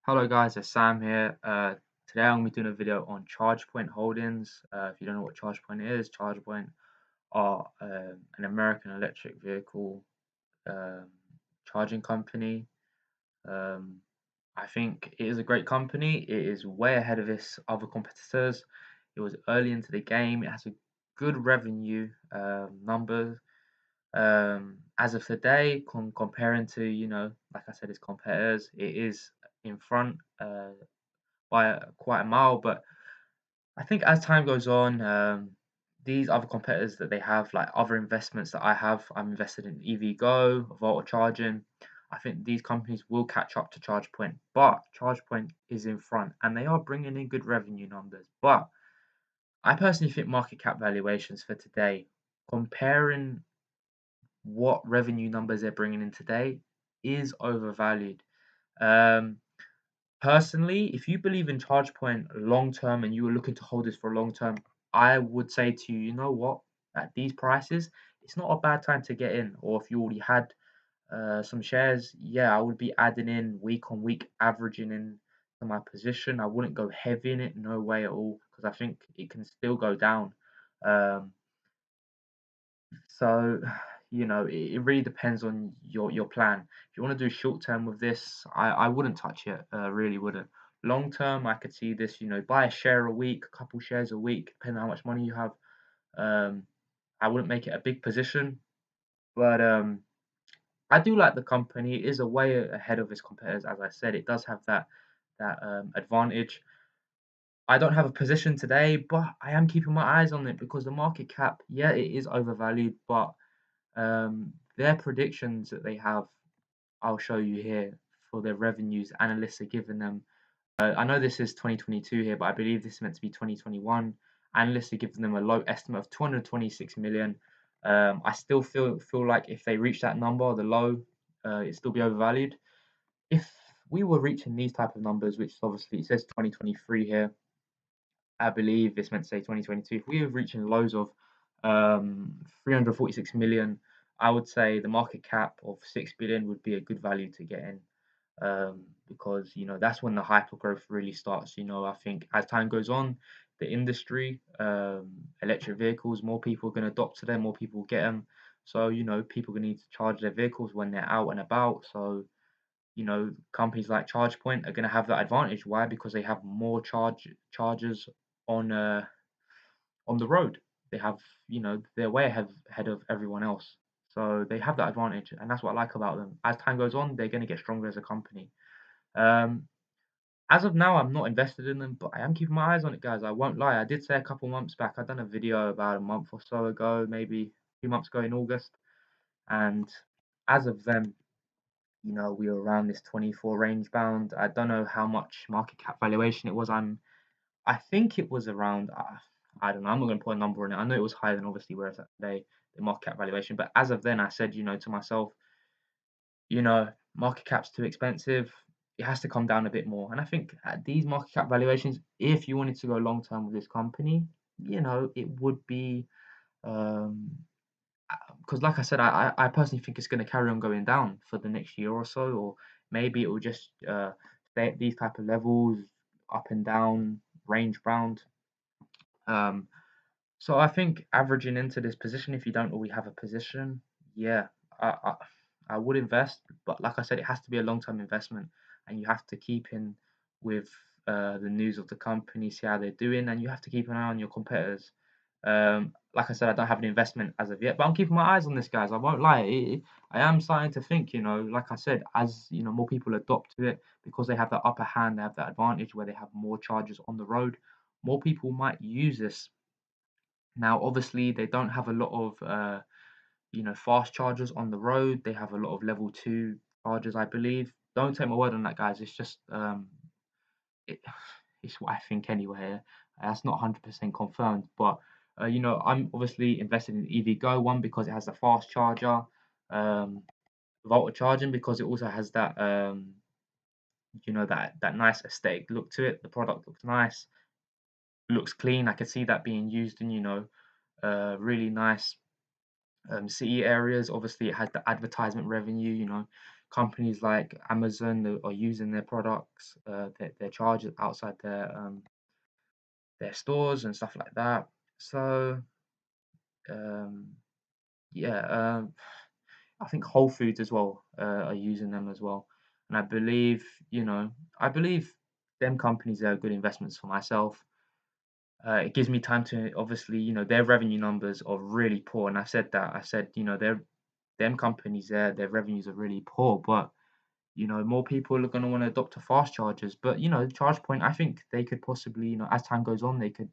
Hello guys, it's Sam here. Today I'm going to be doing a video on Chargepoint Holdings. If you don't know what Chargepoint is, Chargepoint are an American electric vehicle um, charging company. Um, I think it is a great company. It is way ahead of its other competitors. It was early into the game. It has a good revenue numbers. As of today, comparing to like I said, its competitors, it is in front. By quite a mile. But I think as time goes on, these other competitors that they have, like other investments that I'm invested in EVgo, Volta Charging. I think these companies will catch up to ChargePoint, but ChargePoint is in front and they are bringing in good revenue numbers. But I personally think market cap valuations for today, comparing what revenue numbers they're bringing in today, is overvalued. Um, Personally, if you believe in ChargePoint long term and you were looking to hold this for long term, I would say to you, you know what? At these prices, it's not a bad time to get in. Or if you already had some shares, yeah, I would be adding in week on week, averaging in to my position. I wouldn't go heavy in it, no way at all, because I think it can still go down. Um, so, it really depends on your plan. If you want to do short term with this, I wouldn't touch it. Really wouldn't. Long term, I could see this. Buy a share a week, a couple shares a week, depending on how much money you have. Um, I wouldn't make it a big position, but I do like the company. It is a way ahead of its competitors. As I said, it does have that advantage. I don't have a position today, but I am keeping my eyes on it because the market cap, yeah, it is overvalued, but their predictions that they have, I'll show you here for their revenues. Analysts are giving them. I know this is 2022 here, but I believe this is meant to be 2021. Analysts are giving them a low estimate of 226 million. I still feel like if they reach that number, the low, it'd still be overvalued. If we were reaching these type of numbers, which obviously it says 2023 here, I believe it's meant to say 2022. If we were reaching lows of 346 million, I would say the market cap of 6 billion would be a good value to get in, because that's when the hypergrowth really starts. I think as time goes on, the industry, electric vehicles, more people are going to adopt to them, more people will get them. So people are going to need to charge their vehicles when they're out and about. So companies like ChargePoint are going to have that advantage. Why? Because they have more chargers on on the road. They have, they're way ahead of everyone else. So they have that advantage, and that's what I like about them. As time goes on, they're going to get stronger as a company. Um, as of now, I'm not invested in them, but I am keeping my eyes on it, guys. I won't lie. I did say a couple months back. I done a video about a month or so ago, maybe 2 months ago in August, and as of then, we were around this 24 range bound. I don't know how much market cap valuation it was. I think it was around, I don't know, I'm not going to put a number on it. I know it was higher than obviously where it's at today, the market cap valuation. But as of then, I said, to myself, market cap's too expensive. It has to come down a bit more. And I think at these market cap valuations, if you wanted to go long term with this company, it would be, um, because like I said, I personally think it's going to carry on going down for the next year or so, or maybe it will just stay at these type of levels, up and down, range bound. Um, so I think averaging into this position, if you don't already have a position, yeah, I, I I would invest, but like I said, it has to be a long term investment, and you have to keep in with the news of the company, see how they're doing, and you have to keep an eye on your competitors. Like I said, I don't have an investment as of yet, but I'm keeping my eyes on this, guys. I won't lie. I am starting to think, like I said, as more people adopt to it because they have that upper hand, they have that advantage where they have more chargers on the road. More people might use this. Now, obviously, they don't have a lot of fast chargers on the road. They have a lot of level two chargers, I believe. Don't take my word on that, guys. It's just it, it's what I think anyway. That's not 100% confirmed, but I'm obviously invested in EVgo one because it has a fast charger, um, Volta charging because it also has that that nice aesthetic look to it. The product looks nice, looks clean. I could see that being used in really nice city areas. Obviously, it has the advertisement revenue. companies like Amazon that are using their products, their chargers outside their stores and stuff like that. So um, yeah, I think Whole Foods as well are using them as well, and you know, I believe them companies are good investments for myself. It gives me time to obviously, their revenue numbers are really poor, and I said that. I said, them companies their revenues are really poor, but more people are going to want to adopt to fast chargers. But ChargePoint, I think they could possibly, as time goes on, they could,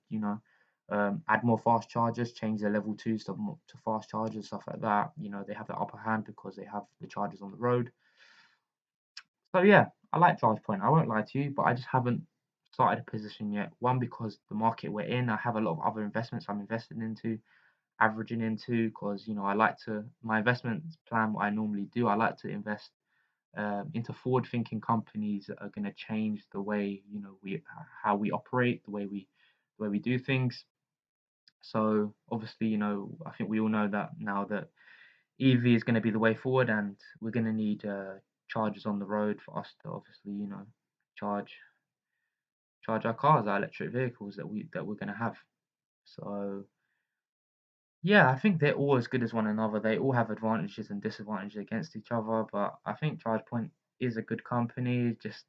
add more fast chargers, change their level twos to fast chargers, stuff like that. They have the upper hand because they have the chargers on the road. So yeah, I like ChargePoint. I won't lie to you, but I just haven't started a position yet. One, because the market we're in, I have a lot of other investments I'm investing into, averaging into, because I like to my investment plan. What I normally do, I like to invest into forward-thinking companies that are going to change the way we how we operate, the way we do things. So obviously, I think we all know that now that EV is going to be the way forward, and we're going to need chargers on the road for us to obviously, charge charge our cars, our electric vehicles that we're going to have. So yeah, I think they're all as good as one another. They all have advantages and disadvantages against each other, but I think ChargePoint is a good company. Just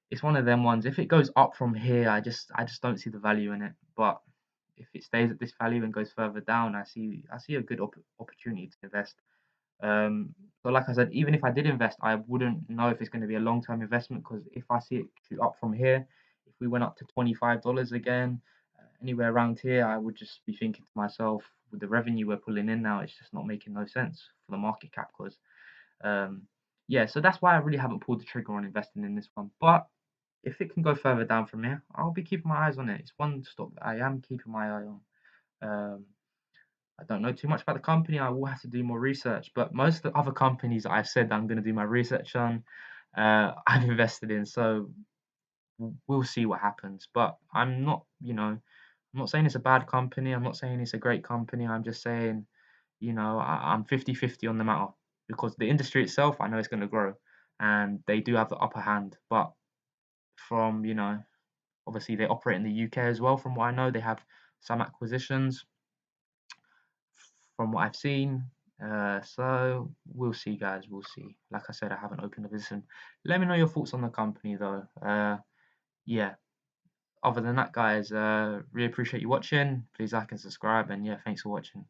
it's one of them ones. If it goes up from here, I just don't see the value in it. But if it stays at this value and goes further down, I see a good opportunity to invest. But like I said, even if I did invest, I wouldn't know if it's going to be a long term investment, because if I see it shoot up from here, if we went up to $25 again, anywhere around here, I would just be thinking to myself, with the revenue we're pulling in now, it's just not making no sense for the market cap. Because um, yeah, so that's why I really haven't pulled the trigger on investing in this one. But if it can go further down from here, I'll be keeping my eyes on it. It's one stock that I am keeping my eye on. Um, I don't know too much about the company. I will have to do more research, but most of the other companies that I've said that I'm going to do my research on, I've invested in. So we'll see what happens. But I'm not saying it's a bad company. I'm not saying it's a great company. I'm just saying, I'm 50-50 on the matter, because the industry itself, I know it's going to grow, and they do have the upper hand. But from, obviously they operate in the UK as well. From what I know, they have some acquisitions from what I've seen. So we'll see, guys. We'll see. Like I said, I haven't opened a position. Let me know your thoughts on the company, though. Yeah. Other than that, guys, really appreciate you watching. Please like and subscribe, and yeah, thanks for watching.